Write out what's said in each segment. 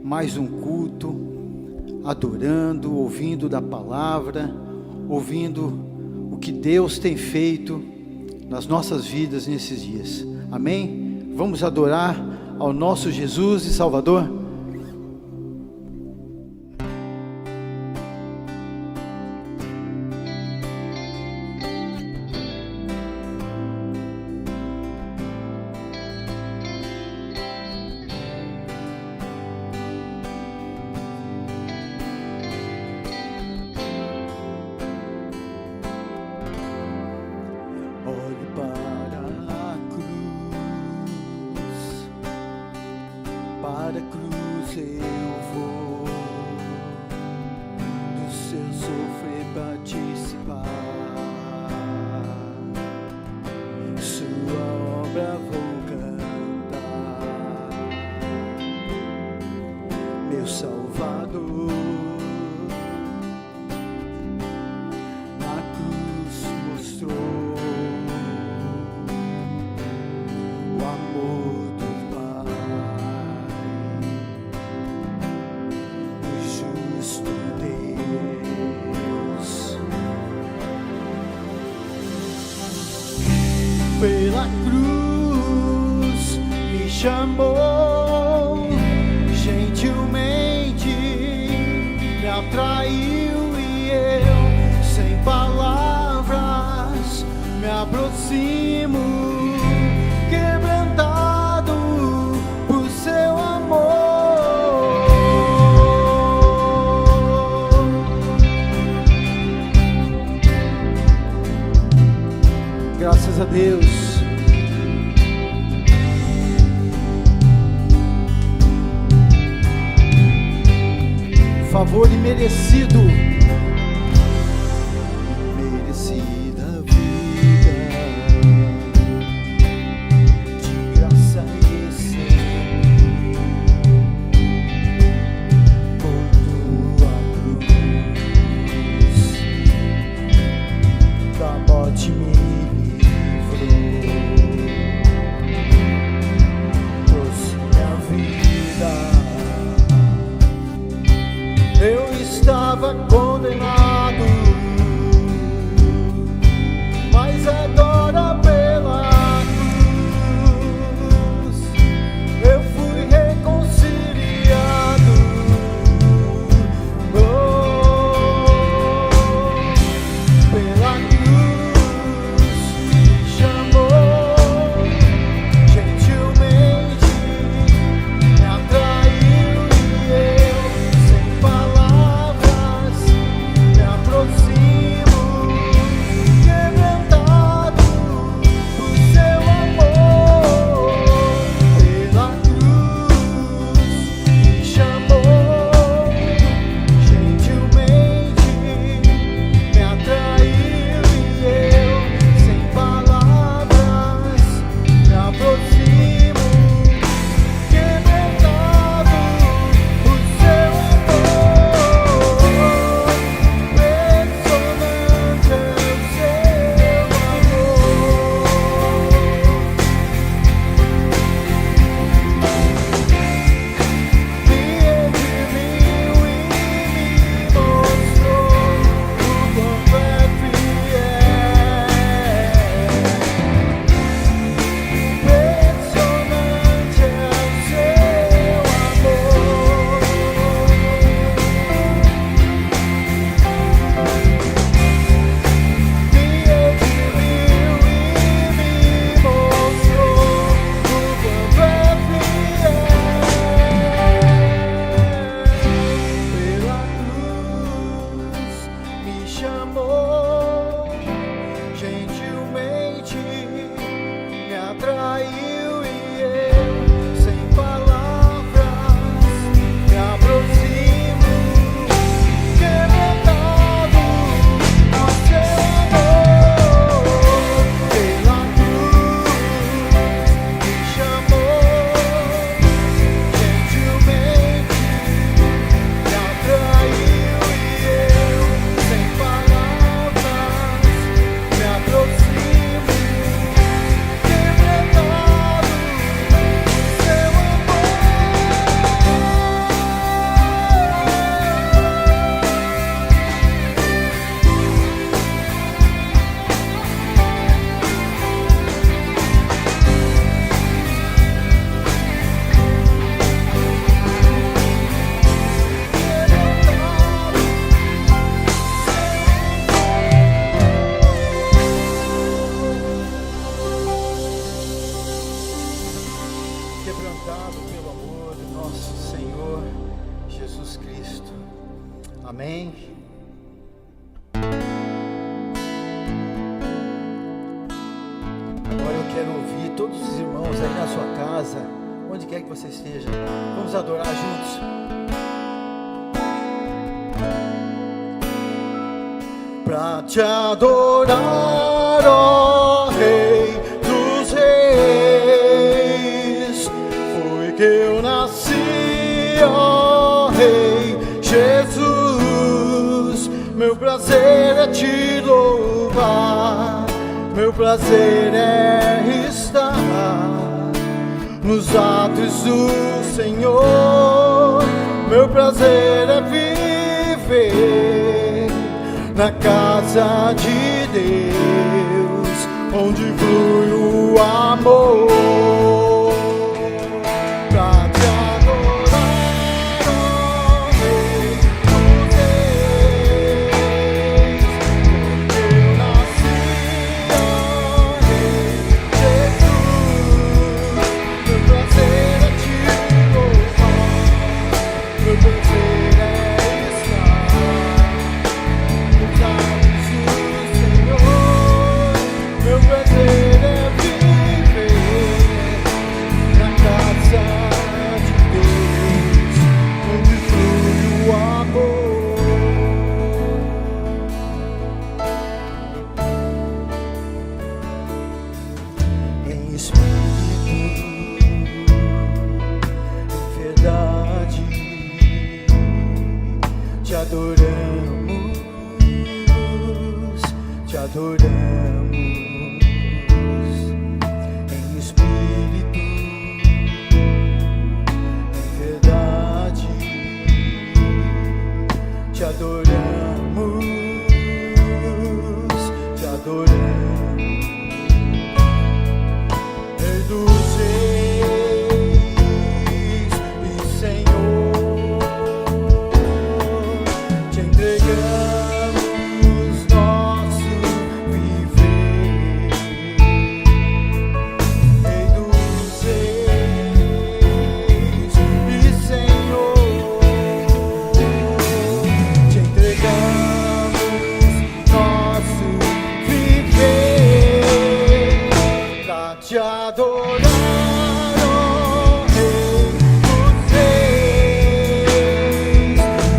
Mais um culto, adorando, ouvindo da palavra, ouvindo o que Deus tem feito nas nossas vidas nesses dias. Amém? Vamos adorar ao nosso Jesus e Salvador. Pela cruz me chamou, gentilmente me atraiu e eu, sem palavras, me aproximo, quebrantado por seu amor. Graças a Deus. Favor imerecido, merecida vida, de graça recebi, por tua cruz, da morte me livrou, trouxe minha vida. Eu estava condenado, mas agora pela cruz eu fui reconciliado. Pela cruz me chamou, gentilmente me atraiu e eu, sem palavras, me aproximo, quebrantado por seu amor. Pela cruz me chamou, gentilmente me atraiu e eu, sem palavras, me aproximo, quebrantado por seu amor. Impressionante é o seu amor. Me redimiu e me mostrou o quanto é fiel. Impressionante é o seu amor. Me redimiu e me mostrou o quanto é fiel. Pela cruz me chamou, gentilmente me atraiu e eu, sem palavras, me aproximo, quebrantado por seu amor. Pela cruz me chamou, gentilmente me atraiu e eu, sem palavras, todos os irmãos aí na sua casa, onde quer que você esteja, vamos adorar juntos. Pra te adorar, ó Rei dos Reis, foi que eu nasci, ó Rei Jesus. Meu prazer é te louvar, meu prazer é estar nos atos do Senhor. Meu prazer é viver na casa de Deus, onde flui o amor. Pra te adorar, ó Rei dos Reis, porque eu nasci, ó Rei Jesus. Meu prazer é te louvar, meu prazer é estar nos atos do Senhor. Meu prazer é viver na casa de Deus, onde flui o amor. Em espírito, em verdade, te adoramos, te adoramos. Em espírito, em verdade, te adoramos, te adoramos. Rei dos Reis e Senhor, te entregamos nosso viver. Rei dos Reis e Senhor, te entregamos nosso viver pra te adorar, ó Rei dos Reis,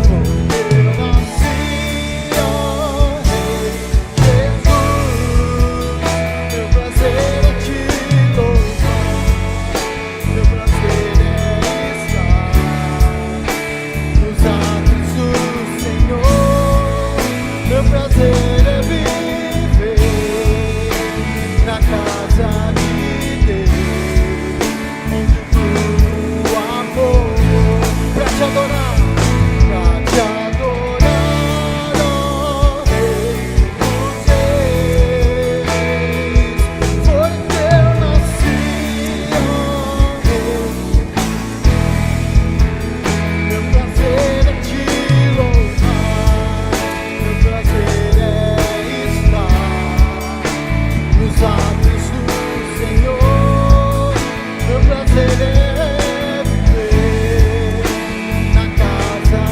porque eu nasci, ó Rei Jesus. Meu prazer é te louvar, meu prazer é estar nos atos do Senhor. Meu prazer é viver na casa de Deus, onde flui o amor. Pra te adorar, pra te adorar, ó Rei dos Reis, foi que eu nasci, ó Rei. Meu prazer é te louvar, meu prazer é estar nos atos do Senhor. Meu prazer é viver na casa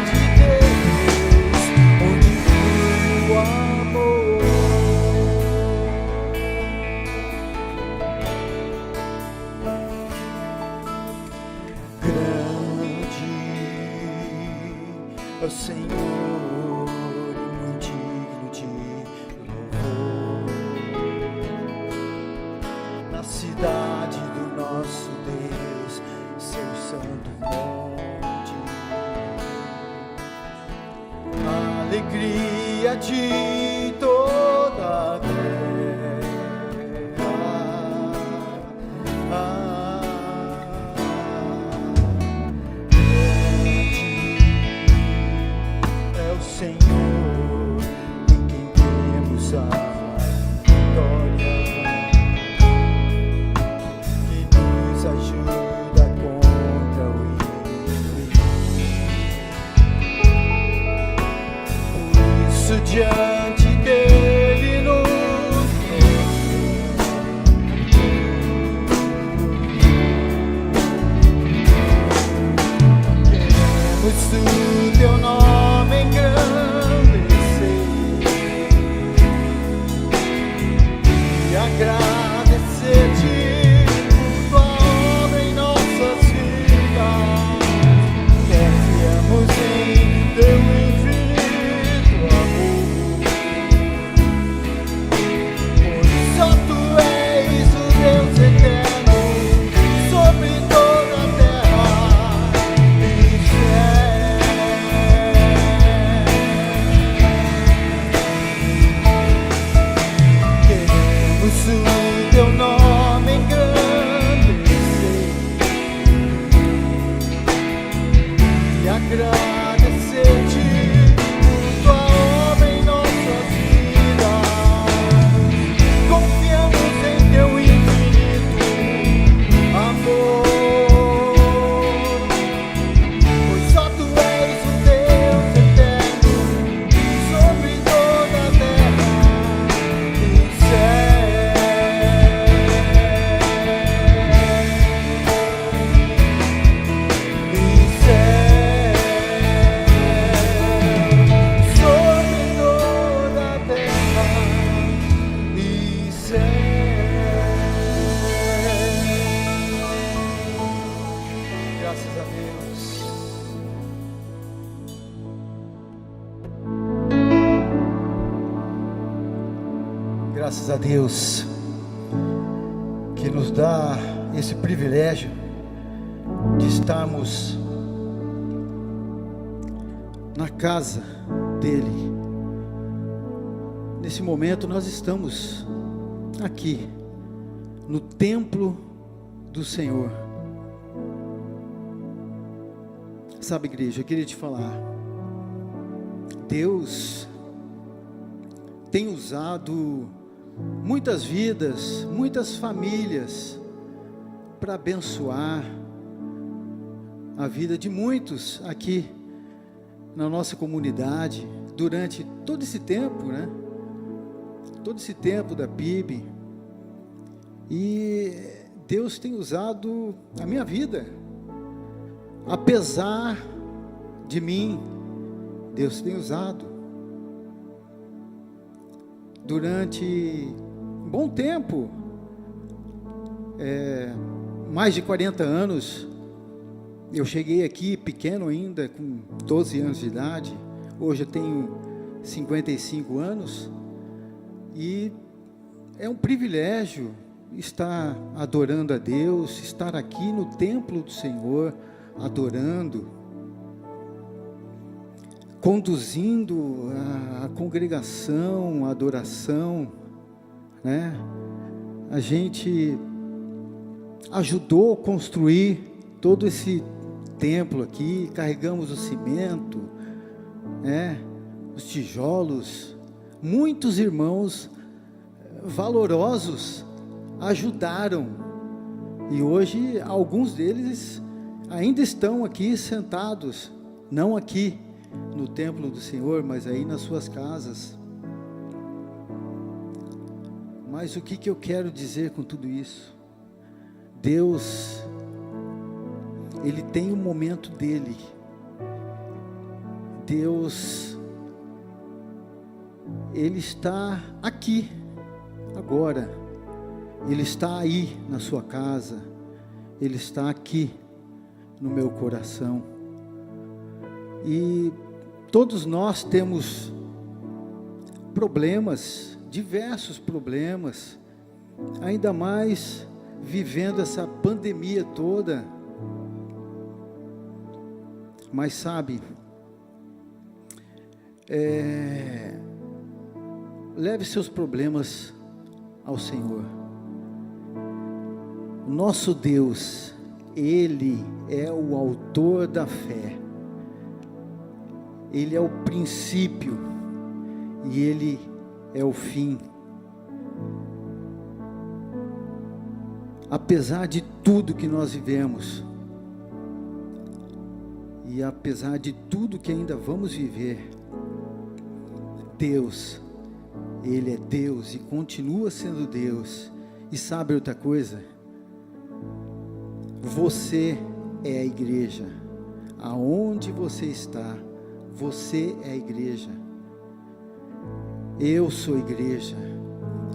de Deus, onde flui o amor. Grande é o Senhor e muito digno de louvor. Na cidade do nosso Deus, seu santo monte, a alegria de toda a terra. Grande é o Senhor em quem temos a vitória, que nos ajuda contra o inimigo. Por isso diante dele nos queremos o teu nome engrandecer e agradecer-te. Graças a Deus que nos dá esse privilégio de estarmos na casa dele. Nesse momento nós estamos aqui no templo do Senhor. Sabe, igreja, eu queria te falar, Deus tem usado muitas vidas, muitas famílias para abençoar a vida de muitos aqui na nossa comunidade durante todo esse tempo, né? Todo esse tempo da PIB. E Deus tem usado a minha vida, apesar de mim, Deus tem usado. Durante um bom tempo, mais de 40 anos, eu cheguei aqui pequeno ainda, com 12 anos de idade. Hoje eu tenho 55 anos, e é um privilégio estar adorando a Deus, estar aqui no templo do Senhor, adorando, conduzindo a congregação, a adoração, né? A gente ajudou a construir todo esse templo aqui, carregamos o cimento, né? Os tijolos. Muitos irmãos valorosos ajudaram, e hoje alguns deles ainda estão aqui sentados, não aqui no templo do Senhor, mas aí nas suas casas. Mas o que eu quero dizer com tudo isso? Deus, Ele tem um momento dele. Deus, Ele está aqui, agora. Ele está aí na sua casa. Ele está aqui no meu coração. E todos nós temos problemas, diversos problemas, ainda mais vivendo essa pandemia toda. Mas sabe, leve seus problemas ao Senhor. O nosso Deus, Ele é o autor da fé. Ele é o princípio e Ele é o fim. Apesar de tudo que nós vivemos, e apesar de tudo que ainda vamos viver, Deus, Ele é Deus e continua sendo Deus. E sabe outra coisa? Você é a igreja. Aonde você está, você é a igreja. Eu sou a igreja.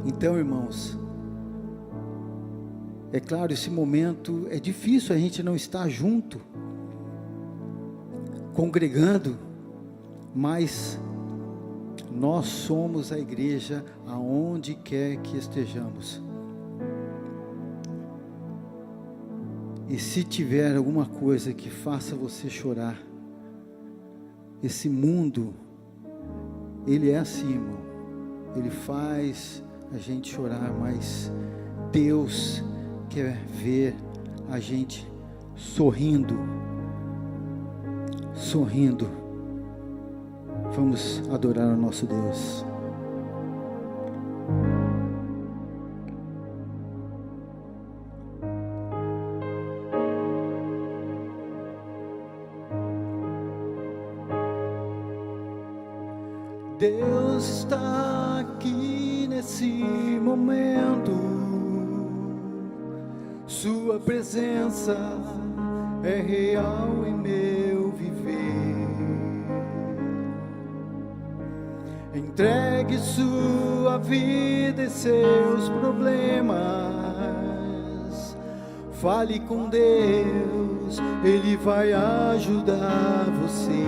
Então, irmãos, é claro, esse momento é difícil a gente não estar junto, congregando, mas nós somos a igreja aonde quer que estejamos. E se tiver alguma coisa que faça você chorar, esse mundo, ele é assim, irmão. Ele faz a gente chorar, mas Deus quer ver a gente sorrindo. Sorrindo. Vamos adorar o nosso Deus. Deus está aqui nesse momento. Sua presença é real em meu viver. Entregue sua vida e seus problemas. Fale com Deus, Ele vai ajudar você.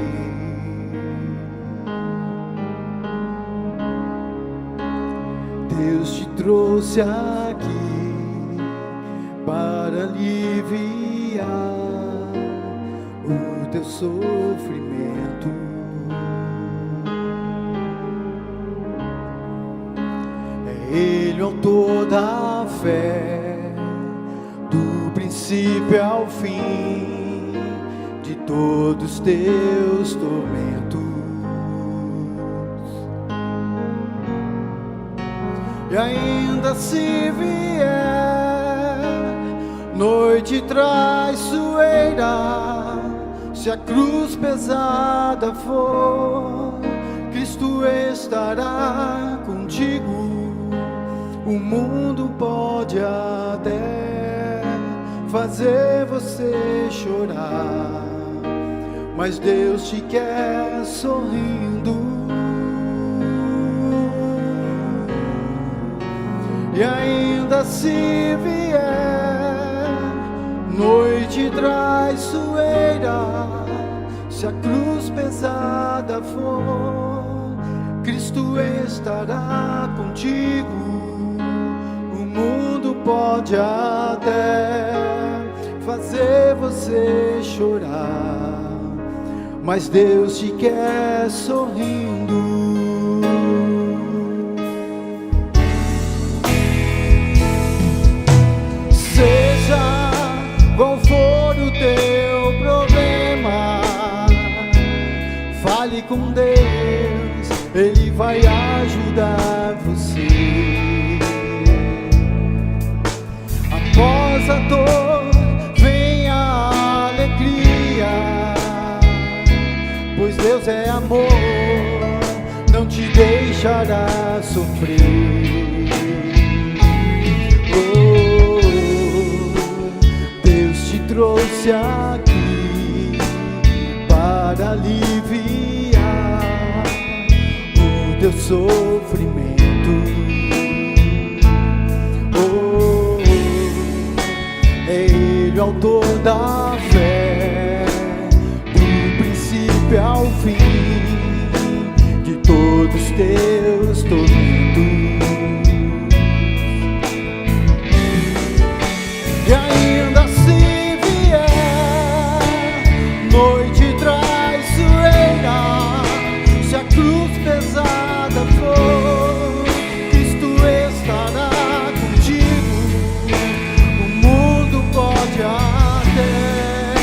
Deus te trouxe aqui para aliviar o teu sofrimento. É Ele o autor da fé, do princípio ao fim de todos os teus tormentos. E ainda se vier noite traiçoeira, se a cruz pesada for, Cristo estará contigo. O mundo pode até fazer você chorar, mas Deus te quer sorrindo. E ainda se vier noite traiçoeira, se a cruz pesada for, Cristo estará contigo. O mundo pode até fazer você chorar, mas Deus te quer sorrindo. Qual for o teu problema, fale com Deus, Ele vai ajudar você. Após a dor vem a alegria, pois Deus é amor, não te deixará sofrer. Trouxe aqui para aliviar o teu sofrimento. Oh, é Ele o autor da fé, do princípio ao fim de todos os teus tormentos. E ainda assim noite traiçoeira, se a cruz pesada for, Cristo estará contigo. O mundo pode até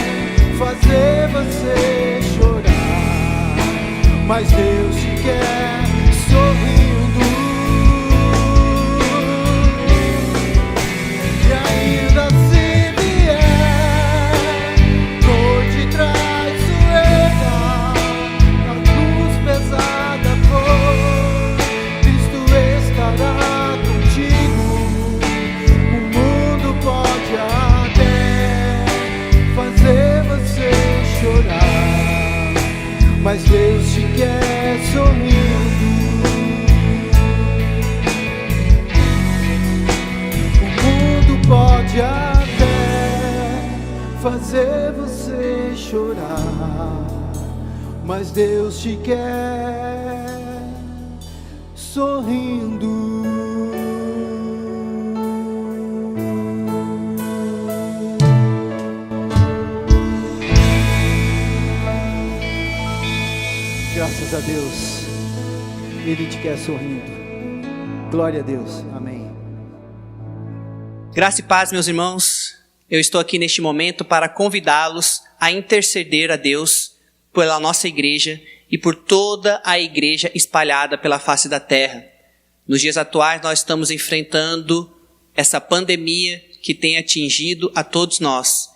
fazer você chorar, mas Deus te quer sorrindo. E ainda se vier noite traiçoeira, a cruz pesada for, Cristo estará contigo. O mundo pode até fazer você chorar, mas Deus te quer sorrindo. O mundo pode até fazer você chorar, mas Deus te quer sorrindo. Graças a Deus, Ele te quer sorrindo. Glória a Deus, amém. Graça e paz, meus irmãos. Eu estou aqui neste momento para convidá-los a interceder a Deus pela nossa igreja e por toda a igreja espalhada pela face da terra. Nos dias atuais nós estamos enfrentando essa pandemia que tem atingido a todos nós.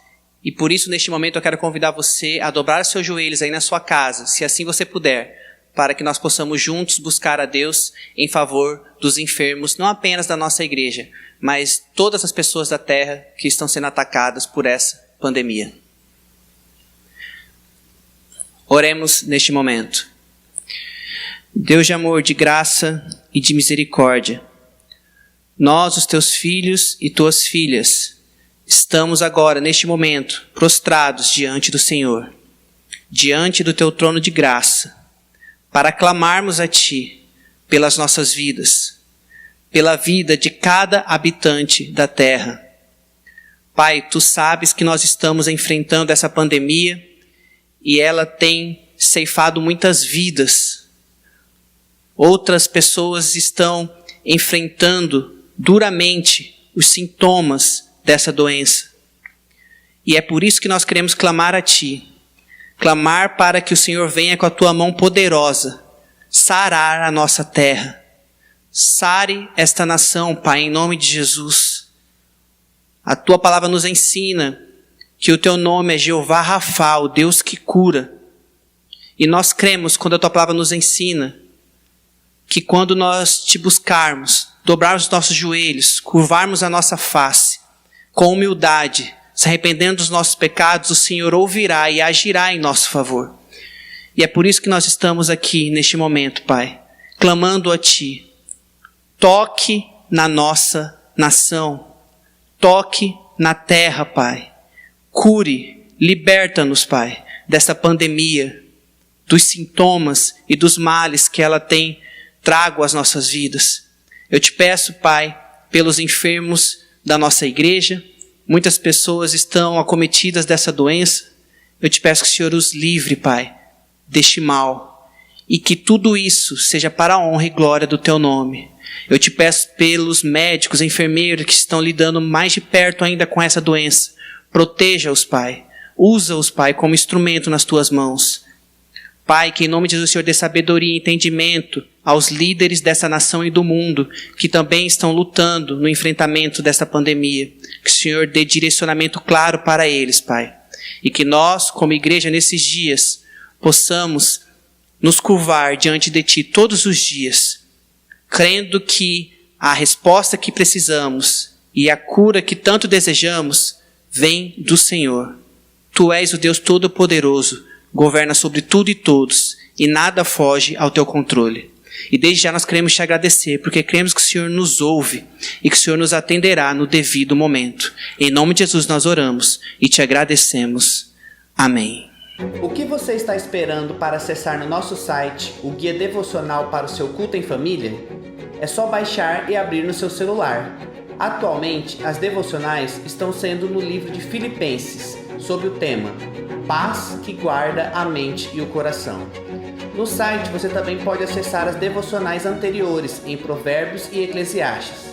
E por isso neste momento eu quero convidar você a dobrar os seus joelhos aí na sua casa, se assim você puder, para que nós possamos juntos buscar a Deus em favor dos enfermos, não apenas da nossa igreja, mas todas as pessoas da terra que estão sendo atacadas por essa pandemia. Oremos neste momento. Deus de amor, de graça e de misericórdia, nós, os teus filhos e tuas filhas, estamos agora, neste momento, prostrados diante do Senhor, diante do teu trono de graça, para clamarmos a Ti pelas nossas vidas, pela vida de cada habitante da terra. Pai, tu sabes que nós estamos enfrentando essa pandemia e ela tem ceifado muitas vidas. Outras pessoas estão enfrentando duramente os sintomas dessa doença. E é por isso que nós queremos clamar a Ti. Clamar para que o Senhor venha com a Tua mão poderosa, sarar a nossa terra. Sare esta nação, Pai, em nome de Jesus. A Tua palavra nos ensina que o Teu nome é Jeová Rafa, o Deus que cura. E nós cremos, quando a Tua palavra nos ensina, que quando nós Te buscarmos, dobrarmos os nossos joelhos, curvarmos a nossa face, com humildade, se arrependendo dos nossos pecados, o Senhor ouvirá e agirá em nosso favor. E é por isso que nós estamos aqui neste momento, Pai, clamando a Ti. Toque na nossa nação. Toque na terra, Pai. Cure, liberta-nos, Pai, dessa pandemia, dos sintomas e dos males que ela tem trago às nossas vidas. Eu Te peço, Pai, pelos enfermos da nossa igreja. Muitas pessoas estão acometidas dessa doença. Eu Te peço que o Senhor os livre, Pai, deste mal. E que tudo isso seja para a honra e glória do Teu nome. Eu Te peço pelos médicos, enfermeiros que estão lidando mais de perto ainda com essa doença. Proteja-os, Pai. Usa-os, Pai, como instrumento nas Tuas mãos. Pai, que em nome de Jesus o Senhor dê sabedoria e entendimento aos líderes dessa nação e do mundo, que também estão lutando no enfrentamento dessa pandemia. Que o Senhor dê direcionamento claro para eles, Pai. E que nós, como igreja, nesses dias, possamos nos curvar diante de Ti todos os dias, crendo que a resposta que precisamos e a cura que tanto desejamos vem do Senhor. Tu és o Deus Todo-Poderoso, governa sobre tudo e todos, e nada foge ao Teu controle. E desde já nós queremos Te agradecer, porque cremos que o Senhor nos ouve e que o Senhor nos atenderá no devido momento. Em nome de Jesus nós oramos e Te agradecemos. Amém. O que você está esperando para acessar no nosso site o guia devocional para o seu culto em família? É só baixar e abrir no seu celular. Atualmente, as devocionais estão sendo no livro de Filipenses, sob o tema Paz que guarda a mente e o coração. No site você também pode acessar as devocionais anteriores em Provérbios e Eclesiastes.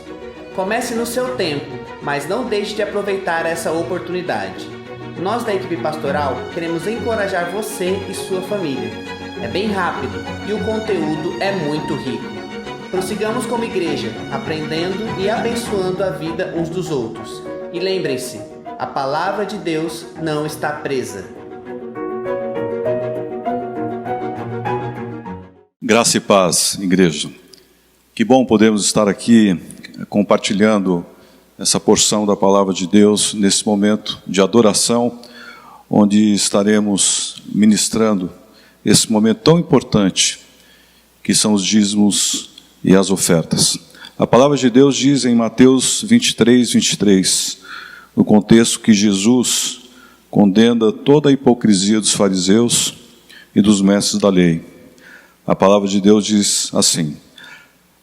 Comece no seu tempo, mas não deixe de aproveitar essa oportunidade. Nós da equipe pastoral queremos encorajar você e sua família. É bem rápido e o conteúdo é muito rico. Prossigamos como igreja, aprendendo e abençoando a vida uns dos outros. E lembrem-se, a palavra de Deus não está presa. Graça e paz, igreja. Que bom podemos estar aqui compartilhando essa porção da palavra de Deus nesse momento de adoração, onde estaremos ministrando esse momento tão importante, que são os dízimos e as ofertas. A palavra de Deus diz em Mateus 23, no contexto que Jesus condena toda a hipocrisia dos fariseus e dos mestres da lei. A palavra de Deus diz assim: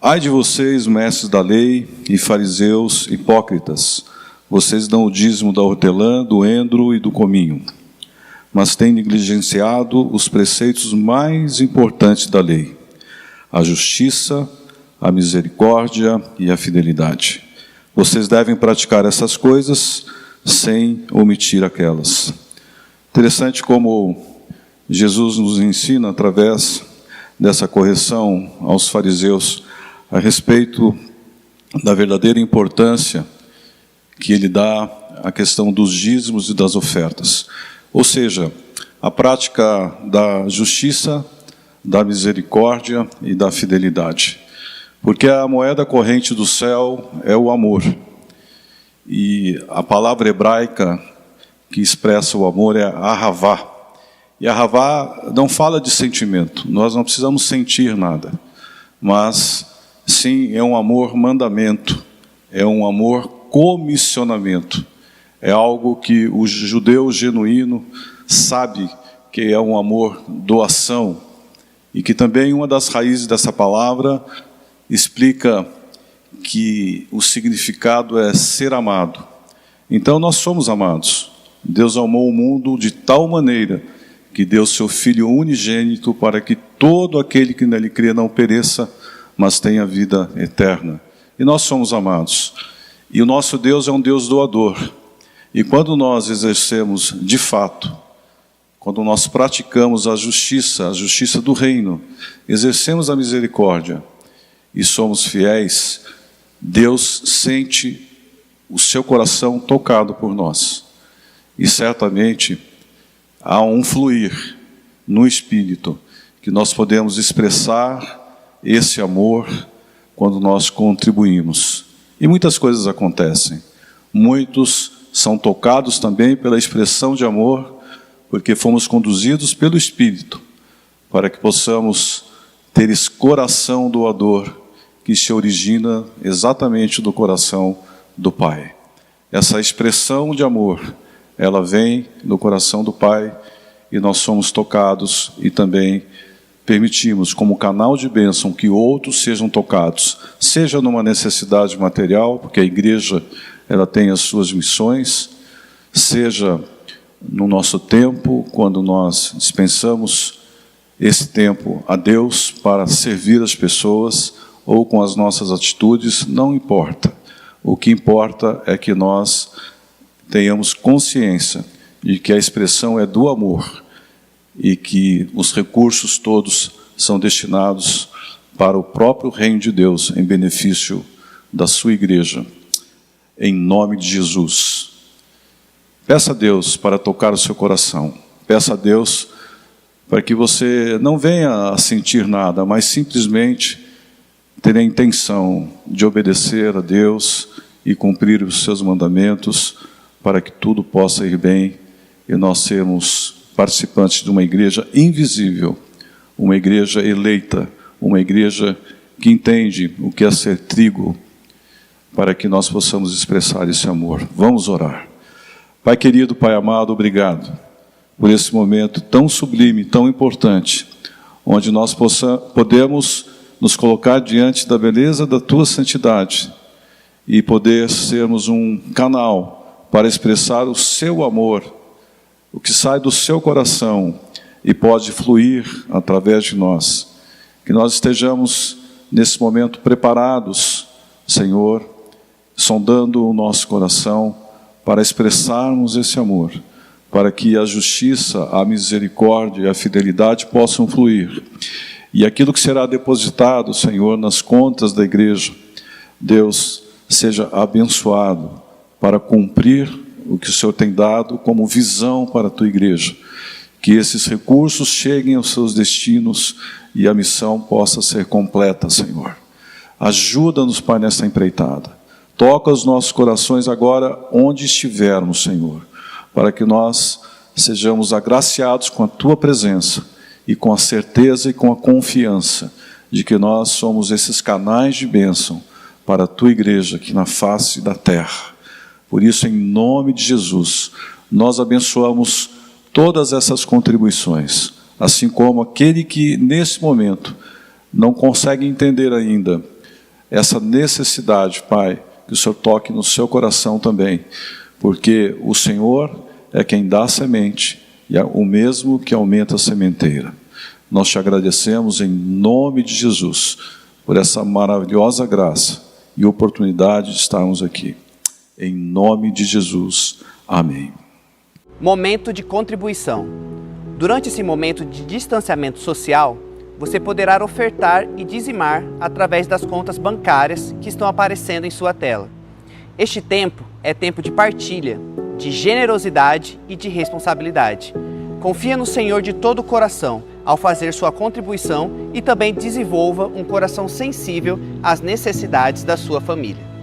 ai de vocês, mestres da lei e fariseus hipócritas, vocês dão o dízimo da hortelã, do endro e do cominho, mas têm negligenciado os preceitos mais importantes da lei: a justiça, a misericórdia e a fidelidade. Vocês devem praticar essas coisas sem omitir aquelas. Interessante como Jesus nos ensina através dessa correção aos fariseus a respeito da verdadeira importância que ele dá à questão dos dízimos e das ofertas. Ou seja, a prática da justiça, da misericórdia e da fidelidade. Porque a moeda corrente do céu é o amor. E a palavra hebraica que expressa o amor é ahavá. E ahavá não fala de sentimento, nós não precisamos sentir nada, mas sim é um amor mandamento, é um amor comissionamento, é algo que o judeu genuíno sabe que é um amor doação, e que também uma das raízes dessa palavra explica que o significado é ser amado. Então nós somos amados. Deus amou o mundo de tal maneira que deu seu Filho unigênito para que todo aquele que nele crê não pereça, mas tenha vida eterna. E nós somos amados. E o nosso Deus é um Deus doador. E quando nós exercemos de fato, quando nós praticamos a justiça do reino, exercemos a misericórdia e somos fiéis, Deus sente o seu coração tocado por nós. E certamente há um fluir no Espírito que nós podemos expressar esse amor quando nós contribuímos. E muitas coisas acontecem. Muitos são tocados também pela expressão de amor, porque fomos conduzidos pelo Espírito, para que possamos ter esse coração doador que se origina exatamente do coração do Pai. Essa expressão de amor, ela vem do coração do Pai, e nós somos tocados e também permitimos, como canal de bênção, que outros sejam tocados, seja numa necessidade material, porque a igreja ela tem as suas missões, seja no nosso tempo, quando nós dispensamos esse tempo a Deus para servir as pessoas, ou com as nossas atitudes, não importa. O que importa é que nós tenhamos consciência de que a expressão é do amor e que os recursos todos são destinados para o próprio reino de Deus, em benefício da sua igreja. Em nome de Jesus. Peça a Deus para tocar o seu coração. Peça a Deus para que você não venha a sentir nada, mas simplesmente ter a intenção de obedecer a Deus e cumprir os seus mandamentos, para que tudo possa ir bem e nós sermos participantes de uma igreja invisível, uma igreja eleita, uma igreja que entende o que é ser trigo, para que nós possamos expressar esse amor. Vamos orar. Pai querido, Pai amado, obrigado por esse momento tão sublime, tão importante, onde nós podemos nos colocar diante da beleza da Tua santidade e poder sermos um canal para expressar o Seu amor, o que sai do Seu coração e pode fluir através de nós. Que nós estejamos nesse momento preparados, Senhor, sondando o nosso coração para expressarmos esse amor, para que a justiça, a misericórdia e a fidelidade possam fluir. E aquilo que será depositado, Senhor, nas contas da igreja, Deus, seja abençoado para cumprir o que o Senhor tem dado como visão para a Tua igreja. Que esses recursos cheguem aos seus destinos e a missão possa ser completa, Senhor. Ajuda-nos, Pai, nessa empreitada. Toca os nossos corações agora onde estivermos, Senhor, para que nós sejamos agraciados com a Tua presença e com a certeza e com a confiança de que nós somos esses canais de bênção para a Tua igreja aqui na face da terra. Por isso, em nome de Jesus, nós abençoamos todas essas contribuições, assim como aquele que nesse momento não consegue entender ainda essa necessidade, Pai, que o Senhor toque no seu coração também, porque o Senhor é quem dá a semente e é o mesmo que aumenta a sementeira. Nós te agradecemos em nome de Jesus por essa maravilhosa graça e oportunidade de estarmos aqui. Em nome de Jesus. Amém. Momento de contribuição. Durante esse momento de distanciamento social, você poderá ofertar e dizimar através das contas bancárias que estão aparecendo em sua tela. Este tempo é tempo de partilha, de generosidade e de responsabilidade. Confia no Senhor de todo o coração ao fazer sua contribuição e também desenvolva um coração sensível às necessidades da sua família.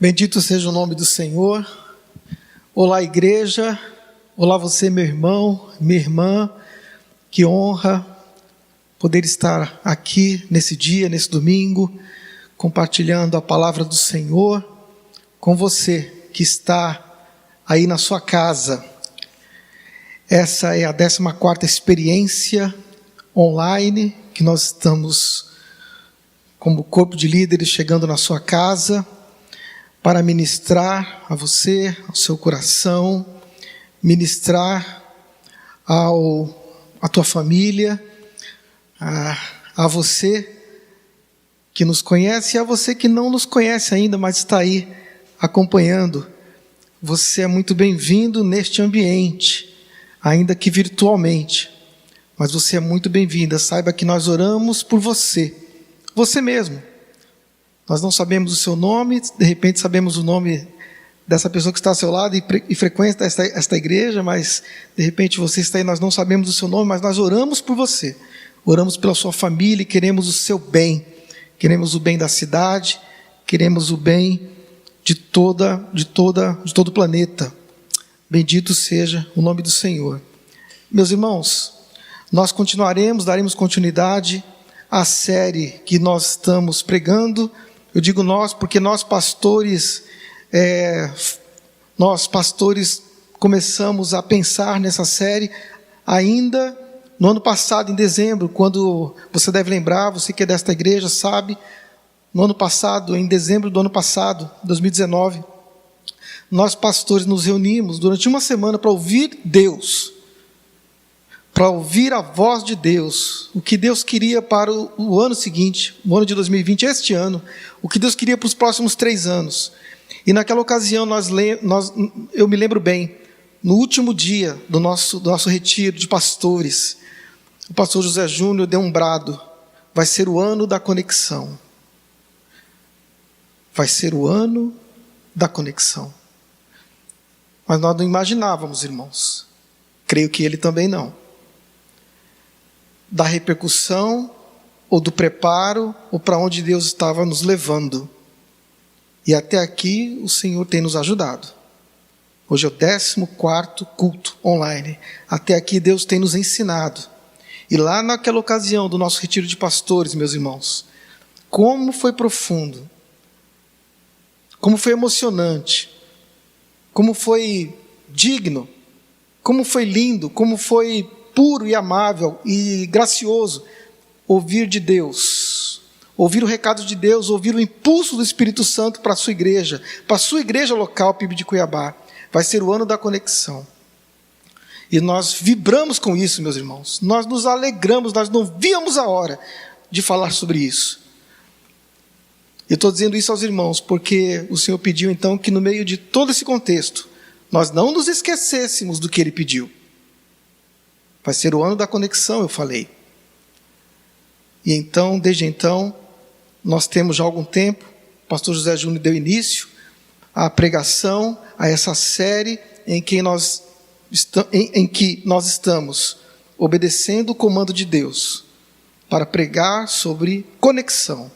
Bendito seja o nome do Senhor. Olá, igreja. Olá, você, meu irmão, minha irmã. Que honra poder estar aqui nesse dia, nesse domingo, compartilhando a palavra do Senhor com você que está aí na sua casa. Essa é a 14ª experiência online que nós estamos, como corpo de líderes, chegando na sua casa para ministrar a você, ao seu coração, ministrar à tua família, a você que nos conhece e a você que não nos conhece ainda, mas está aí acompanhando. Você é muito bem-vindo neste ambiente, ainda que virtualmente, mas você é muito bem-vinda. Saiba que nós oramos por você, você mesmo. Nós não sabemos o seu nome, de repente sabemos o nome dessa pessoa que está ao seu lado e frequenta esta igreja, mas de repente você está aí, nós não sabemos o seu nome, mas nós oramos por você, oramos pela sua família e queremos o seu bem, queremos o bem da cidade, queremos o bem de todo o planeta. Bendito seja o nome do Senhor. Meus irmãos, nós daremos continuidade à série que nós estamos pregando. Eu digo nós porque nós pastores começamos a pensar nessa série ainda no ano passado, em dezembro, quando você deve lembrar, você que é desta igreja sabe, no ano passado, em dezembro do ano passado, 2019, nós pastores nos reunimos durante uma semana para ouvir Deus, para ouvir a voz de Deus, o que Deus queria para o ano seguinte, o ano de 2020, este ano, o que Deus queria para os próximos 3 anos. E naquela ocasião, eu me lembro bem, no último dia do nosso retiro de pastores, o pastor José Júnior deu um brado: vai ser o ano da conexão. Vai ser o ano da conexão. Mas nós não imaginávamos, irmãos, creio que ele também não, da repercussão, ou do preparo, ou para onde Deus estava nos levando. E até aqui o Senhor tem nos ajudado. Hoje é o 14º culto online. Até aqui Deus tem nos ensinado. E lá naquela ocasião do nosso retiro de pastores, meus irmãos, como foi profundo, como foi emocionante, como foi digno, como foi lindo, como foi puro e amável e gracioso ouvir de Deus, ouvir o recado de Deus, ouvir o impulso do Espírito Santo para a sua igreja local, PIB de Cuiabá. Vai ser o ano da conexão. E nós vibramos com isso, meus irmãos. Nós nos alegramos, nós não víamos a hora de falar sobre isso. Eu estou dizendo isso aos irmãos porque o Senhor pediu então que no meio de todo esse contexto, nós não nos esquecêssemos do que Ele pediu. Vai ser o ano da conexão, eu falei. E então, desde então, nós temos já algum tempo, o pastor José Júnior deu início à pregação, a essa série em que nós estamos obedecendo o comando de Deus para pregar sobre conexão.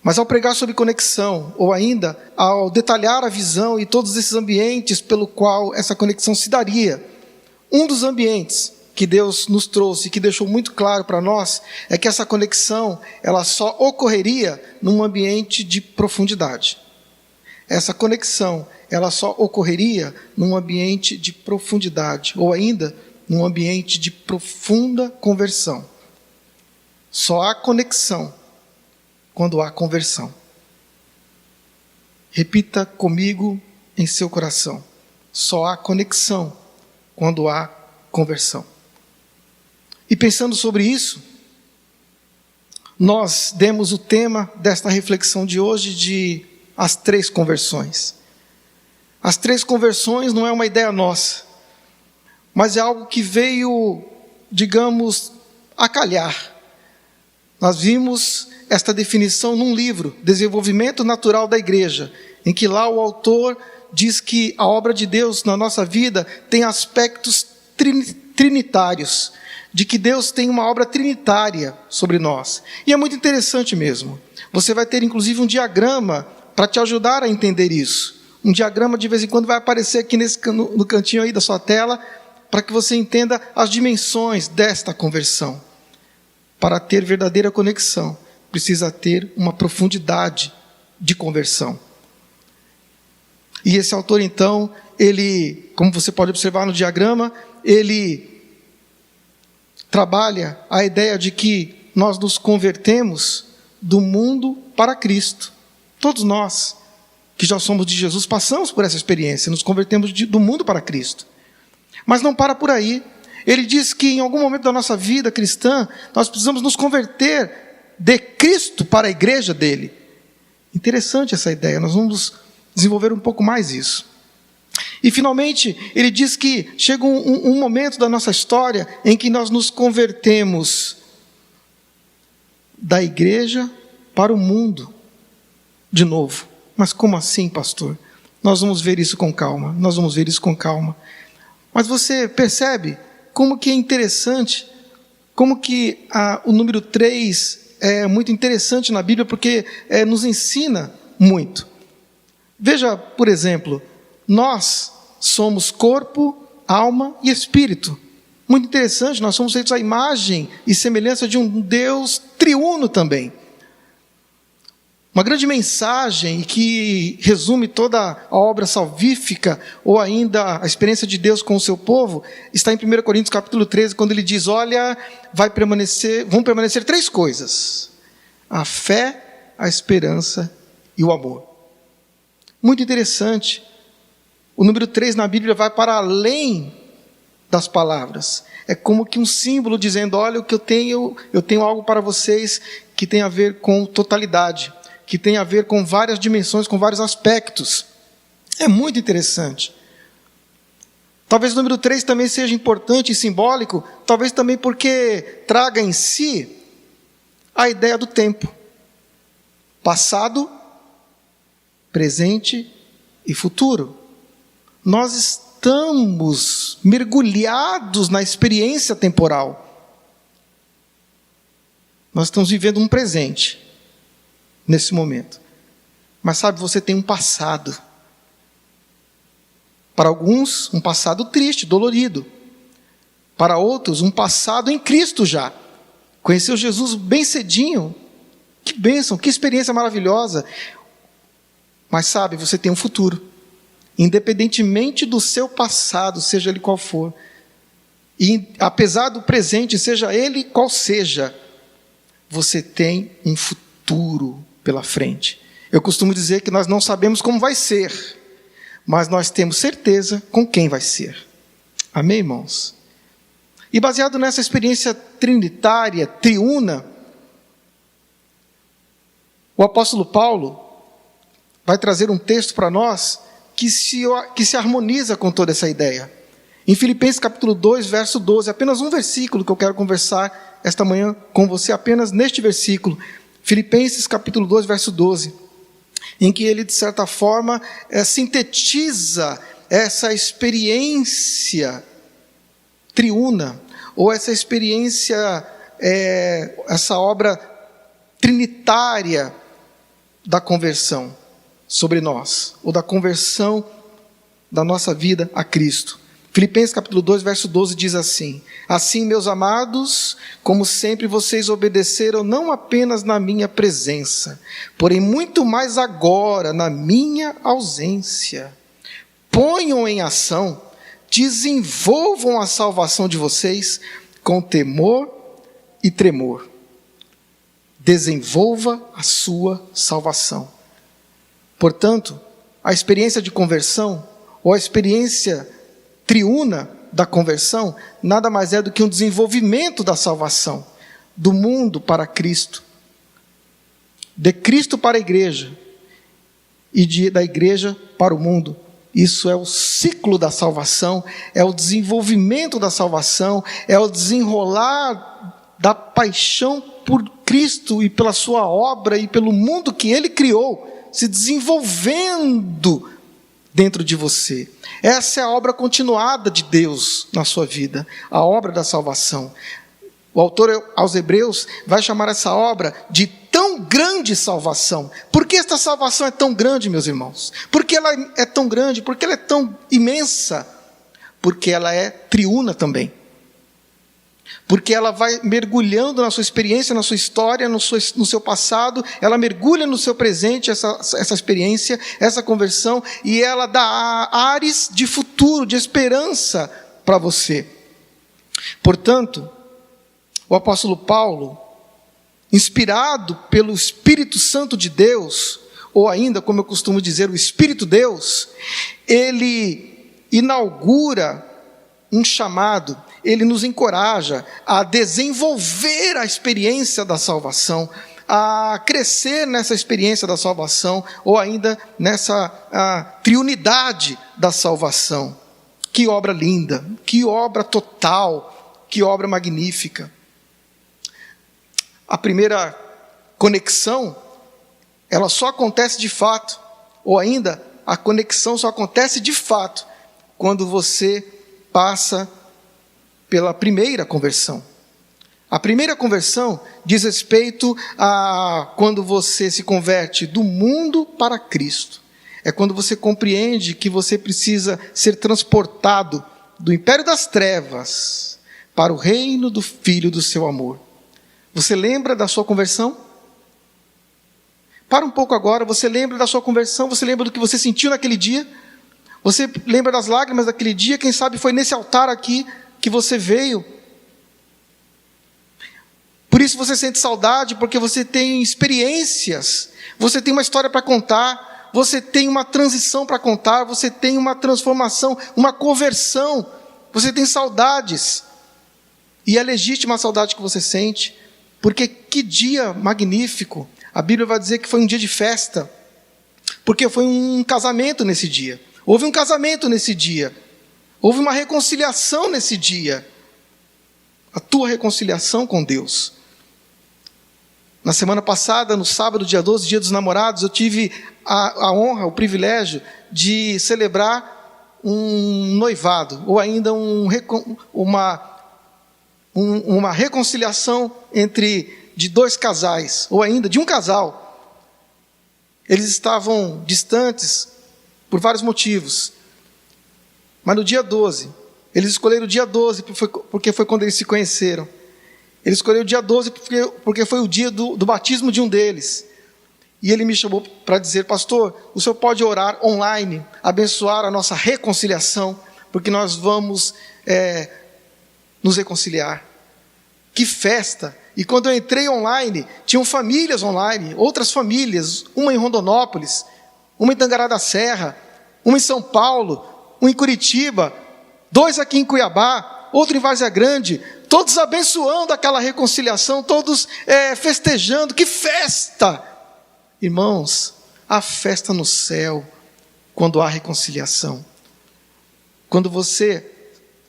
Mas ao pregar sobre conexão, ou ainda ao detalhar a visão e todos esses ambientes pelo qual essa conexão se daria, um dos ambientes que Deus nos trouxe, que deixou muito claro para nós, é que essa conexão, ela só ocorreria num ambiente de profundidade. Essa conexão, ela só ocorreria num ambiente de profundidade, ou ainda num ambiente de profunda conversão. Só há conexão quando há conversão. Repita comigo em seu coração: só há conexão quando há conversão. E pensando sobre isso, nós demos o tema desta reflexão de hoje de as 3 conversões. As 3 conversões não é uma ideia nossa, mas é algo que veio, digamos, a calhar. Nós vimos esta definição num livro, Desenvolvimento Natural da Igreja, em que lá o autor diz que a obra de Deus na nossa vida tem aspectos trinitários, de que Deus tem uma obra trinitária sobre nós. E é muito interessante mesmo. Você vai ter inclusive um diagrama para te ajudar a entender isso. Um diagrama de vez em quando vai aparecer aqui no cantinho aí da sua tela, para que você entenda as dimensões desta conversão. Para ter verdadeira conexão, precisa ter uma profundidade de conversão. E esse autor, então, ele, como você pode observar no diagrama, ele trabalha a ideia de que nós nos convertemos do mundo para Cristo. Todos nós que já somos de Jesus passamos por essa experiência, nos convertemos do mundo para Cristo. Mas não para por aí. Ele diz que em algum momento da nossa vida cristã, nós precisamos nos converter de Cristo para a igreja dele. Interessante essa ideia, nós vamos desenvolver um pouco mais isso. E finalmente, ele diz que chega um momento da nossa história em que nós nos convertemos da igreja para o mundo de novo. Mas como assim, pastor? Nós vamos ver isso com calma, Mas você percebe como que é interessante, como que o número 3 é muito interessante na Bíblia, porque nos ensina muito. Veja, por exemplo, nós somos corpo, alma e espírito. Muito interessante, nós somos feitos à imagem e semelhança de um Deus triuno também. Uma grande mensagem que resume toda a obra salvífica, ou ainda a experiência de Deus com o seu povo, está em 1 Coríntios capítulo 13, quando ele diz, olha, vão permanecer 3 coisas: a fé, a esperança e o amor. Muito interessante. O número 3 na Bíblia vai para além das palavras. É como que um símbolo dizendo, olha, o que eu tenho algo para vocês que tem a ver com totalidade, que tem a ver com várias dimensões, com vários aspectos. É muito interessante. Talvez o número 3 também seja importante e simbólico, talvez também porque traga em si a ideia do tempo. Passado, presente e futuro. Nós estamos mergulhados na experiência temporal. Nós estamos vivendo um presente nesse momento. Mas sabe, você tem um passado. Para alguns, um passado triste, dolorido. Para outros, um passado em Cristo já. Conheceu Jesus bem cedinho. Que bênção, que experiência maravilhosa. Mas sabe, você tem um futuro. Independentemente do seu passado, seja ele qual for. E apesar do presente, seja ele qual seja, você tem um futuro pela frente. Eu costumo dizer que nós não sabemos como vai ser, mas nós temos certeza com quem vai ser. Amém, irmãos? E baseado nessa experiência trinitária, triuna, o apóstolo Paulo vai trazer um texto para nós que se harmoniza com toda essa ideia. Em Filipenses capítulo 2, verso 12, apenas um versículo que eu quero conversar esta manhã com você, apenas neste versículo. Filipenses capítulo 2, verso 12, em que ele, de certa forma, sintetiza essa experiência triuna, ou essa experiência, essa obra trinitária da conversão sobre nós, ou da conversão da nossa vida a Cristo. Filipenses capítulo 2, verso 12 diz assim: assim, meus amados, como sempre vocês obedeceram, não apenas na minha presença, porém muito mais agora na minha ausência. Ponham em ação, desenvolvam a salvação de vocês com temor e tremor. Desenvolva a sua salvação. Portanto, a experiência de conversão, ou a experiência triuna da conversão, nada mais é do que um desenvolvimento da salvação, do mundo para Cristo, de Cristo para a igreja, e da igreja para o mundo. Isso é o ciclo da salvação, é o desenvolvimento da salvação, é o desenrolar da paixão por Cristo e pela sua obra e pelo mundo que Ele criou, se desenvolvendo dentro de você. Essa é a obra continuada de Deus na sua vida, a obra da salvação. O autor aos Hebreus vai chamar essa obra de tão grande salvação. Por que esta salvação é tão grande, meus irmãos? Por que ela é tão grande? Por que ela é tão imensa? Porque ela é triuna também. Porque ela vai mergulhando na sua experiência, na sua história, no seu passado, ela mergulha no seu presente, essa experiência, essa conversão, e ela dá ares de futuro, de esperança para você. Portanto, o apóstolo Paulo, inspirado pelo Espírito Santo de Deus, ou ainda, como eu costumo dizer, o Espírito Deus, ele inaugura um chamado, ele nos encoraja a desenvolver a experiência da salvação, a crescer nessa experiência da salvação, ou ainda nessa triunidade da salvação. Que obra linda, que obra total, que obra magnífica. A primeira conexão, ela só acontece de fato, ou ainda, a conexão só acontece de fato, quando você passa pela primeira conversão. A primeira conversão diz respeito a quando você se converte do mundo para Cristo. É quando você compreende que você precisa ser transportado do império das trevas para o reino do Filho do seu amor. Você lembra da sua conversão? Para um pouco agora, você lembra da sua conversão? Você lembra do que você sentiu naquele dia? Você lembra das lágrimas daquele dia? Quem sabe foi nesse altar aqui que você veio. Por isso você sente saudade, porque você tem experiências, você tem uma história para contar, você tem uma transição para contar, você tem uma transformação, uma conversão, você tem saudades. E é legítima a saudade que você sente, porque que dia magnífico. A Bíblia vai dizer que foi um dia de festa, porque foi um casamento nesse dia. Houve um casamento nesse dia. Houve uma reconciliação nesse dia. A tua reconciliação com Deus. Na semana passada, no sábado, dia 12, dia dos namorados, eu tive a honra, o privilégio de celebrar um noivado, ou ainda uma reconciliação de dois casais, ou ainda de um casal. Eles estavam distantes por vários motivos. Mas no dia 12, eles escolheram o dia 12 porque foi quando eles se conheceram. Eles escolheram o dia 12 porque foi o dia do batismo de um deles. E ele me chamou para dizer: pastor, o senhor pode orar online, abençoar a nossa reconciliação, porque nós vamos nos reconciliar. Que festa! E quando eu entrei online, tinham famílias online, outras famílias, uma em Rondonópolis, uma em Tangará da Serra, uma em São Paulo, uma em Curitiba, 2 aqui em Cuiabá, outro em Várzea Grande, todos abençoando aquela reconciliação, todos festejando. Que festa! Irmãos, há festa no céu quando há reconciliação. Quando você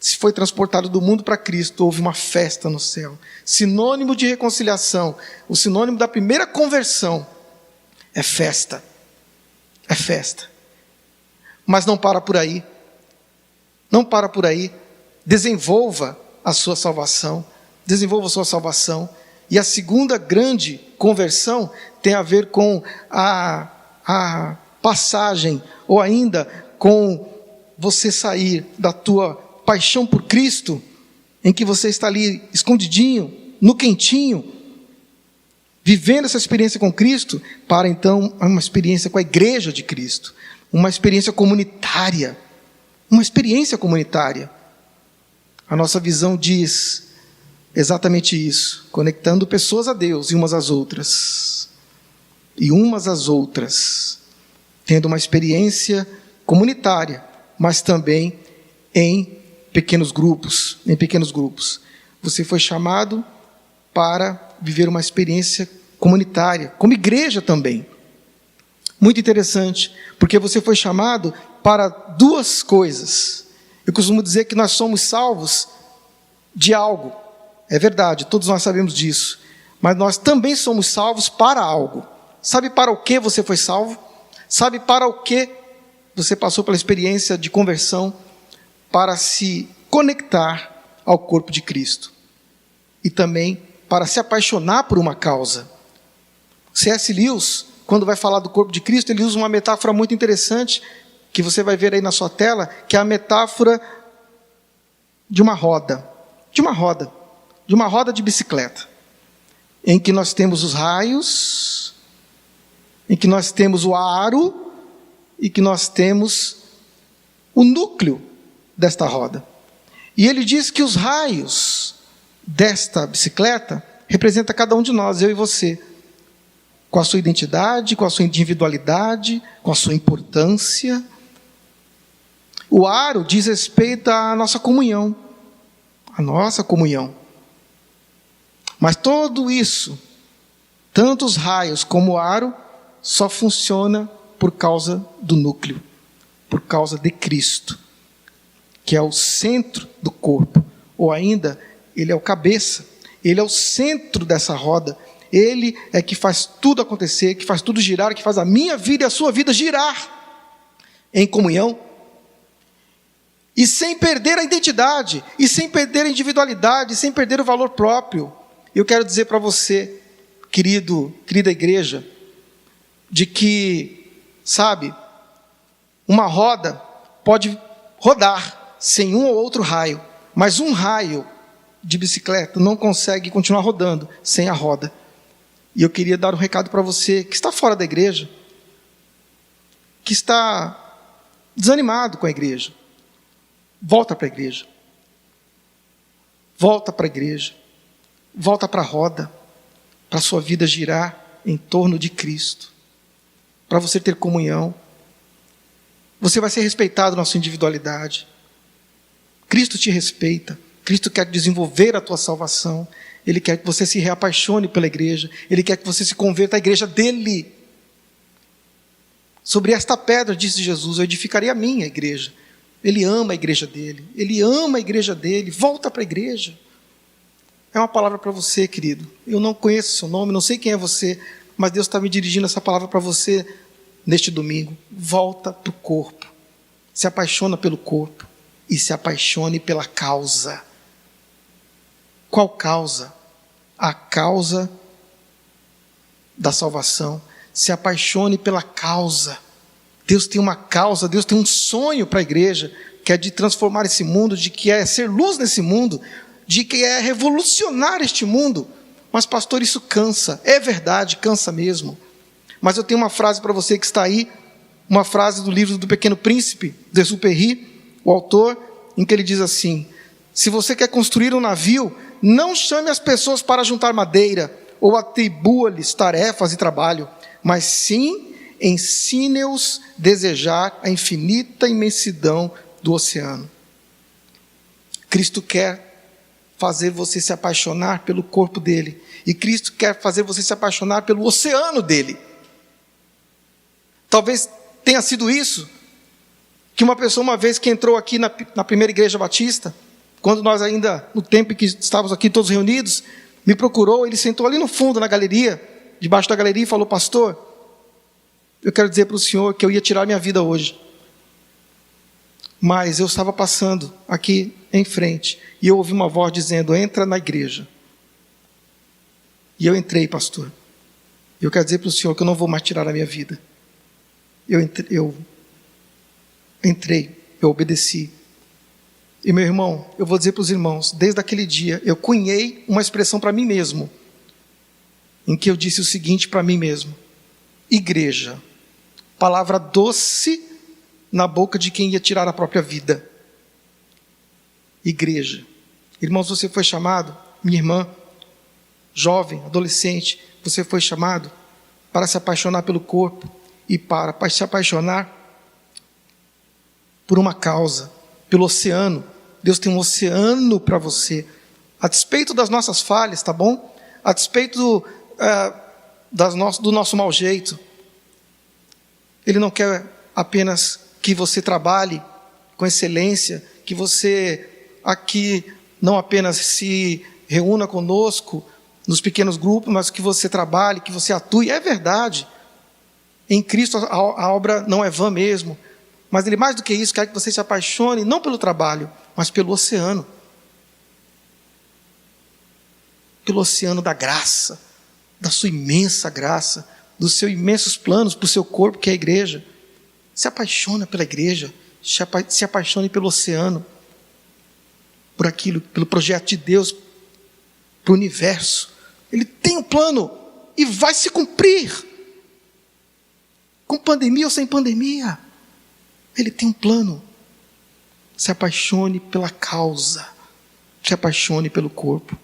se foi transportado do mundo para Cristo, houve uma festa no céu. Sinônimo de reconciliação, o sinônimo da primeira conversão é festa. É festa. Mas não para por aí. Não para por aí. Desenvolva a sua salvação. Desenvolva a sua salvação. E a segunda grande conversão tem a ver com a passagem, ou ainda com você sair da tua paixão por Cristo, em que você está ali escondidinho, no quentinho, vivendo essa experiência com Cristo, para então uma experiência com a igreja de Cristo, uma experiência comunitária, A nossa visão diz exatamente isso, conectando pessoas a Deus e umas às outras, tendo uma experiência comunitária, mas também em pequenos grupos. Você foi chamado para viver uma experiência comunitária, como igreja também. Muito interessante, porque você foi chamado para 2 coisas. Eu costumo dizer que nós somos salvos de algo. É verdade, todos nós sabemos disso. Mas nós também somos salvos para algo. Sabe para o que você foi salvo? Sabe para o que você passou pela experiência de conversão? Para se conectar ao corpo de Cristo. E também para se apaixonar por uma causa. C.S. Lewis, quando vai falar do corpo de Cristo, ele usa uma metáfora muito interessante, que você vai ver aí na sua tela, que é a metáfora de uma roda. de uma roda de bicicleta, em que nós temos os raios, em que nós temos o aro e que nós temos o núcleo desta roda. E ele diz que os raios desta bicicleta representam cada um de nós, eu e você, com a sua identidade, com a sua individualidade, com a sua importância. O aro diz respeito à nossa comunhão, a nossa comunhão. Mas tudo isso, tanto os raios como o aro, só funciona por causa do núcleo, por causa de Cristo, que é o centro do corpo, ou ainda, ele é o cabeça, ele é o centro dessa roda, ele é que faz tudo acontecer, que faz tudo girar, que faz a minha vida e a sua vida girar em comunhão, e sem perder a identidade, e sem perder a individualidade, sem perder o valor próprio. Eu quero dizer para você, querida igreja, de que, sabe, uma roda pode rodar sem um ou outro raio, mas um raio de bicicleta não consegue continuar rodando sem a roda. E eu queria dar um recado para você que está fora da igreja, que está desanimado com a igreja. Volta para a igreja. Volta para a igreja. Volta para a roda, para a sua vida girar em torno de Cristo, para você ter comunhão. Você vai ser respeitado na sua individualidade. Cristo te respeita. Cristo quer desenvolver a tua salvação. Ele quer que você se reapaixone pela igreja. Ele quer que você se converta à igreja dele. Sobre esta pedra, disse Jesus, eu edificarei a minha igreja. Ele ama a igreja dele. Ele ama a igreja dele. Volta para a igreja. É uma palavra para você, querido. Eu não conheço o seu nome, não sei quem é você, mas Deus está me dirigindo essa palavra para você neste domingo. Volta para o corpo. Se apaixona pelo corpo e se apaixone pela causa. Qual causa? A causa da salvação. Se apaixone pela causa. Deus tem uma causa, Deus tem um sonho para a igreja, que é de transformar esse mundo, de que é ser luz nesse mundo, de que é revolucionar este mundo. Mas pastor, isso cansa. É verdade, cansa mesmo. Mas eu tenho uma frase para você que está aí, uma frase do livro do Pequeno Príncipe, de Exupéry, o autor, em que ele diz assim: se você quer construir um navio, não chame as pessoas para juntar madeira, ou atribua-lhes tarefas e trabalho, mas sim ensine-os a desejar a infinita imensidão do oceano. Cristo quer fazer você se apaixonar pelo corpo dele, e Cristo quer fazer você se apaixonar pelo oceano dele. Talvez tenha sido isso que uma pessoa, uma vez que entrou aqui na primeira igreja batista, quando nós ainda, no tempo em que estávamos aqui todos reunidos, me procurou, ele sentou ali no fundo, na galeria, debaixo da galeria, e falou: pastor, eu quero dizer para o senhor que eu ia tirar minha vida hoje, mas eu estava passando aqui em frente, e eu ouvi uma voz dizendo: entra na igreja. E eu entrei, pastor. Eu quero dizer para o senhor que eu não vou mais tirar a minha vida. Eu entrei, eu obedeci. E meu irmão, eu vou dizer para os irmãos, desde aquele dia, eu cunhei uma expressão para mim mesmo, em que eu disse o seguinte para mim mesmo: igreja, palavra doce na boca de quem ia tirar a própria vida. Igreja. Irmãos, você foi chamado, minha irmã, jovem, adolescente, você foi chamado para se apaixonar pelo corpo e para se apaixonar por uma causa, pelo oceano. Deus tem um oceano para você, a despeito das nossas falhas, tá bom? A despeito do nosso mau jeito. Ele não quer apenas que você trabalhe com excelência, que você aqui não apenas se reúna conosco nos pequenos grupos, mas que você trabalhe, que você atue. É verdade, em Cristo a obra não é vã mesmo, mas Ele, mais do que isso, quer que você se apaixone não pelo trabalho, mas pelo oceano da graça, da sua imensa graça, dos seus imensos planos para o seu corpo, que é a igreja. Se apaixona pela igreja, se apaixone pelo oceano, por aquilo, pelo projeto de Deus para o universo. Ele tem um plano e vai se cumprir. Com pandemia ou sem pandemia. Ele tem um plano. Se apaixone pela causa. Se apaixone pelo corpo.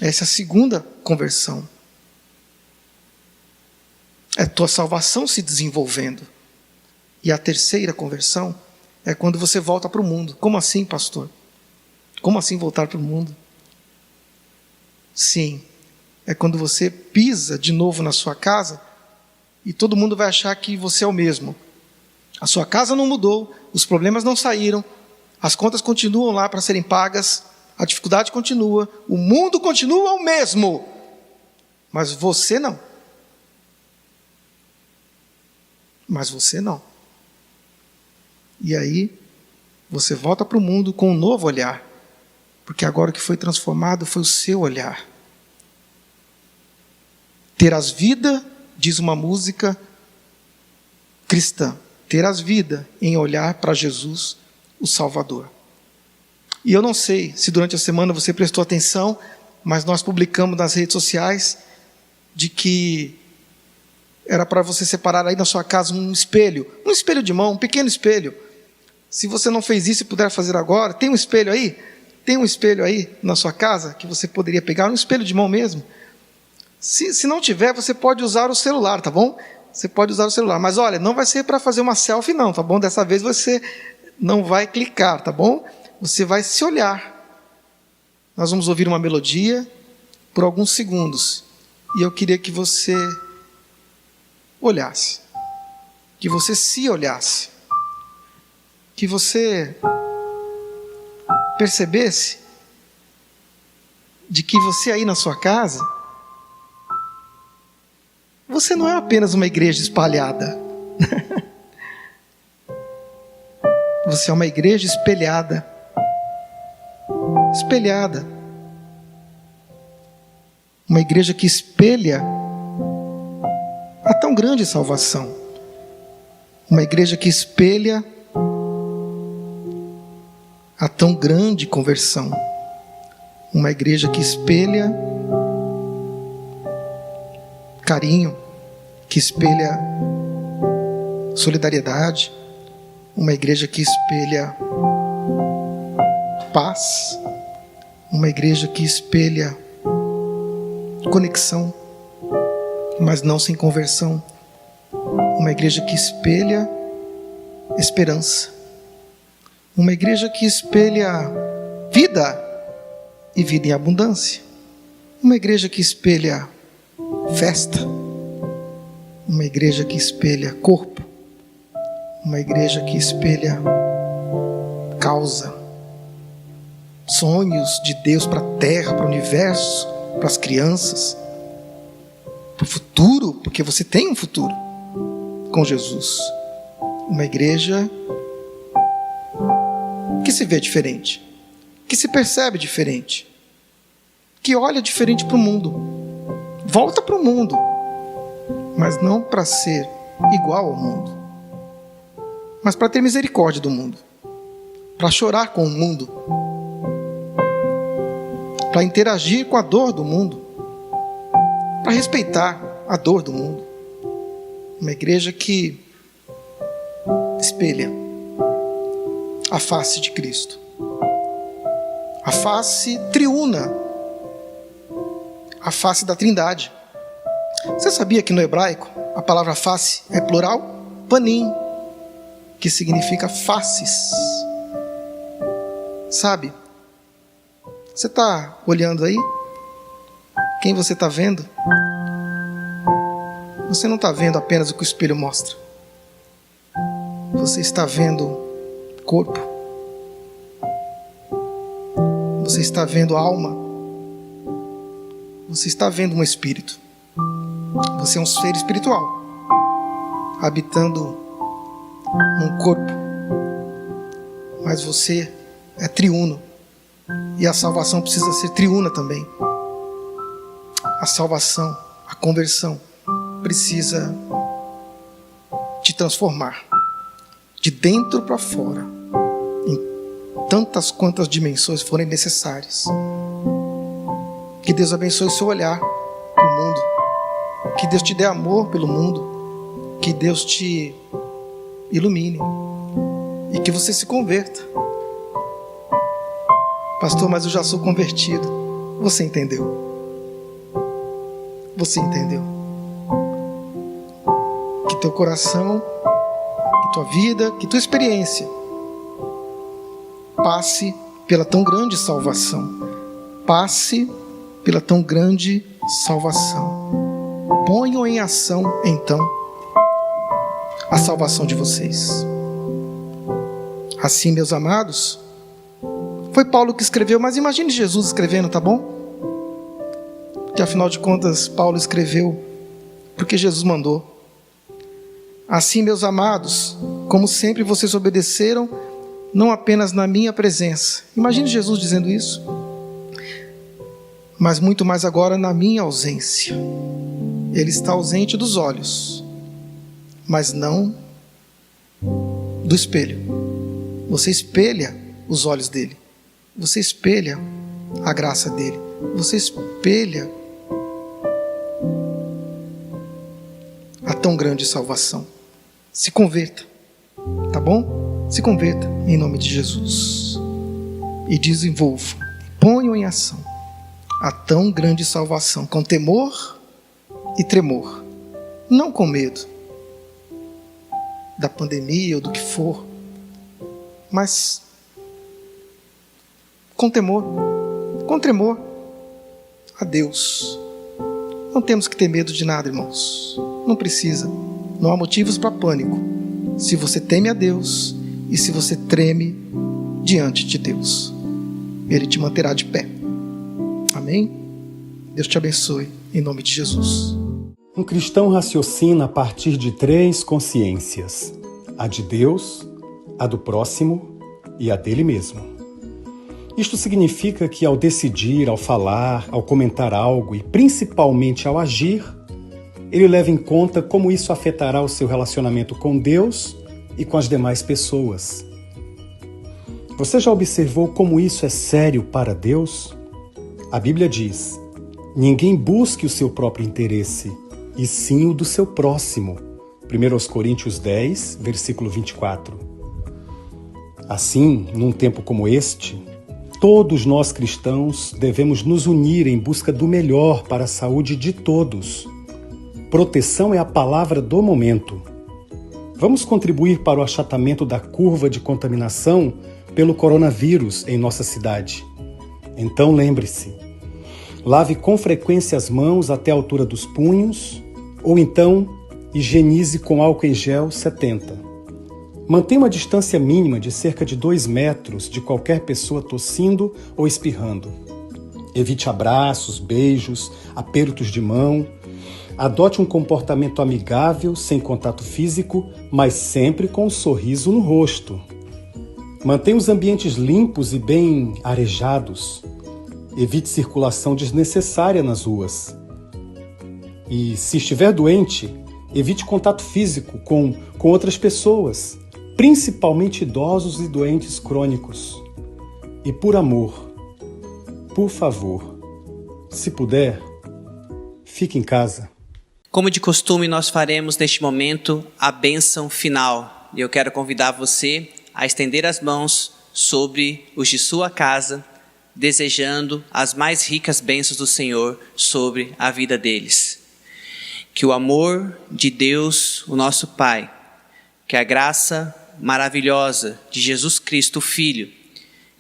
Essa é a segunda conversão. É a tua salvação se desenvolvendo. E a terceira conversão é quando você volta para o mundo. Como assim, pastor? Como assim voltar para o mundo? Sim, é quando você pisa de novo na sua casa e todo mundo vai achar que você é o mesmo. A sua casa não mudou, os problemas não saíram, as contas continuam lá para serem pagas, a dificuldade continua, o mundo continua o mesmo, mas você não. Mas você não. E aí, você volta para o mundo com um novo olhar, porque agora o que foi transformado foi o seu olhar. Terás vida, diz uma música cristã, terás vida em olhar para Jesus, o Salvador. E eu não sei se durante a semana você prestou atenção, mas nós publicamos nas redes sociais de que era para você separar aí na sua casa um espelho de mão, um pequeno espelho. Se você não fez isso e puder fazer agora, tem um espelho aí? Tem um espelho aí na sua casa que você poderia pegar, um espelho de mão mesmo? Se não tiver, você pode usar o celular, tá bom? Você pode usar o celular, mas olha, não vai ser para fazer uma selfie não, tá bom? Dessa vez você não vai clicar, tá bom? Você vai se olhar. Nós vamos ouvir uma melodia por alguns segundos. E eu queria que você olhasse. Que você se olhasse. Que você percebesse de que você aí na sua casa, você não é apenas uma igreja espalhada. Você é uma igreja espelhada. Espelhada. Uma igreja que espelha a tão grande salvação. Uma igreja que espelha a tão grande conversão. Uma igreja que espelha carinho, que espelha solidariedade. Uma igreja que espelha paz. Uma igreja que espelha conexão, mas não sem conversão. Uma igreja que espelha esperança. Uma igreja que espelha vida e vida em abundância. Uma igreja que espelha festa. Uma igreja que espelha corpo. Uma igreja que espelha causa. Sonhos de Deus para a terra, para o universo, para as crianças, para o futuro, porque você tem um futuro com Jesus. Uma igreja que se vê diferente, que se percebe diferente, que olha diferente para o mundo, volta para o mundo, mas não para ser igual ao mundo, mas para ter misericórdia do mundo, para chorar com o mundo, para interagir com a dor do mundo, para respeitar a dor do mundo. Uma igreja que espelha a face de Cristo, a face triuna, a face da Trindade. Você sabia que no hebraico a palavra face é plural? Panim, que significa faces. Sabe? Você está olhando aí? Quem você está vendo? Você não está vendo apenas o que o espelho mostra. Você está vendo corpo. Você está vendo alma. Você está vendo um espírito. Você é um ser espiritual, habitando num corpo. Mas você é triuno. E a salvação precisa ser triuna também. A salvação, a conversão, precisa te transformar de dentro para fora, em tantas quantas dimensões forem necessárias. Que Deus abençoe o seu olhar para o mundo. Que Deus te dê amor pelo mundo. Que Deus te ilumine. E que você se converta. Pastor, mas eu já sou convertido. Você entendeu? Você entendeu? Que teu coração, que tua vida, que tua experiência passe pela tão grande salvação. Passe pela tão grande salvação. Ponham em ação, então, a salvação de vocês. Assim, meus amados, foi Paulo que escreveu, mas imagine Jesus escrevendo, tá bom? Que afinal de contas, Paulo escreveu porque Jesus mandou. Assim, meus amados, como sempre vocês obedeceram, não apenas na minha presença. Imagine Jesus dizendo isso. Mas muito mais agora na minha ausência. Ele está ausente dos olhos, mas não do espelho. Você espelha os olhos dele. Você espelha a graça dele. Você espelha a tão grande salvação. Se converta, tá bom? Se converta em nome de Jesus. E desenvolva, ponham em ação a tão grande salvação, com temor e tremor. Não com medo da pandemia ou do que for, mas com temor a Deus. Não temos que ter medo de nada, irmãos. Não precisa. Não há motivos para pânico. Se você teme a Deus e se você treme diante de Deus, Ele te manterá de pé. Amém? Deus te abençoe, em nome de Jesus. Um cristão raciocina a partir de 3 consciências: a de Deus, a do próximo e a dele mesmo. Isto significa que ao decidir, ao falar, ao comentar algo e principalmente ao agir, ele leva em conta como isso afetará o seu relacionamento com Deus e com as demais pessoas. Você já observou como isso é sério para Deus? A Bíblia diz: ninguém busque o seu próprio interesse, e sim o do seu próximo. 1 Coríntios 10, versículo 24. Assim, num tempo como este, todos nós cristãos devemos nos unir em busca do melhor para a saúde de todos. Proteção é a palavra do momento. Vamos contribuir para o achatamento da curva de contaminação pelo coronavírus em nossa cidade. Então lembre-se, lave com frequência as mãos até a altura dos punhos, ou então higienize com álcool em gel 70. Mantenha uma distância mínima de cerca de 2 metros de qualquer pessoa tossindo ou espirrando. Evite abraços, beijos, apertos de mão. Adote um comportamento amigável, sem contato físico, mas sempre com um sorriso no rosto. Mantenha os ambientes limpos e bem arejados. Evite circulação desnecessária nas ruas. E, se estiver doente, evite contato físico com outras pessoas, principalmente idosos e doentes crônicos. E por amor, por favor, se puder, fique em casa. Como de costume, nós faremos neste momento a bênção final. E eu quero convidar você a estender as mãos sobre os de sua casa, desejando as mais ricas bênçãos do Senhor sobre a vida deles. Que o amor de Deus, o nosso Pai, que a graça maravilhosa de Jesus Cristo, o Filho,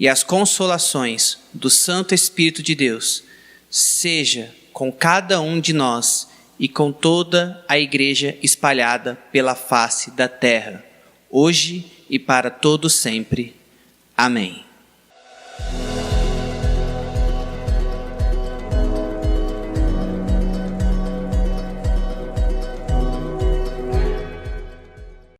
e as consolações do Santo Espírito de Deus, seja com cada um de nós e com toda a igreja espalhada pela face da terra, hoje e para todo sempre. Amém.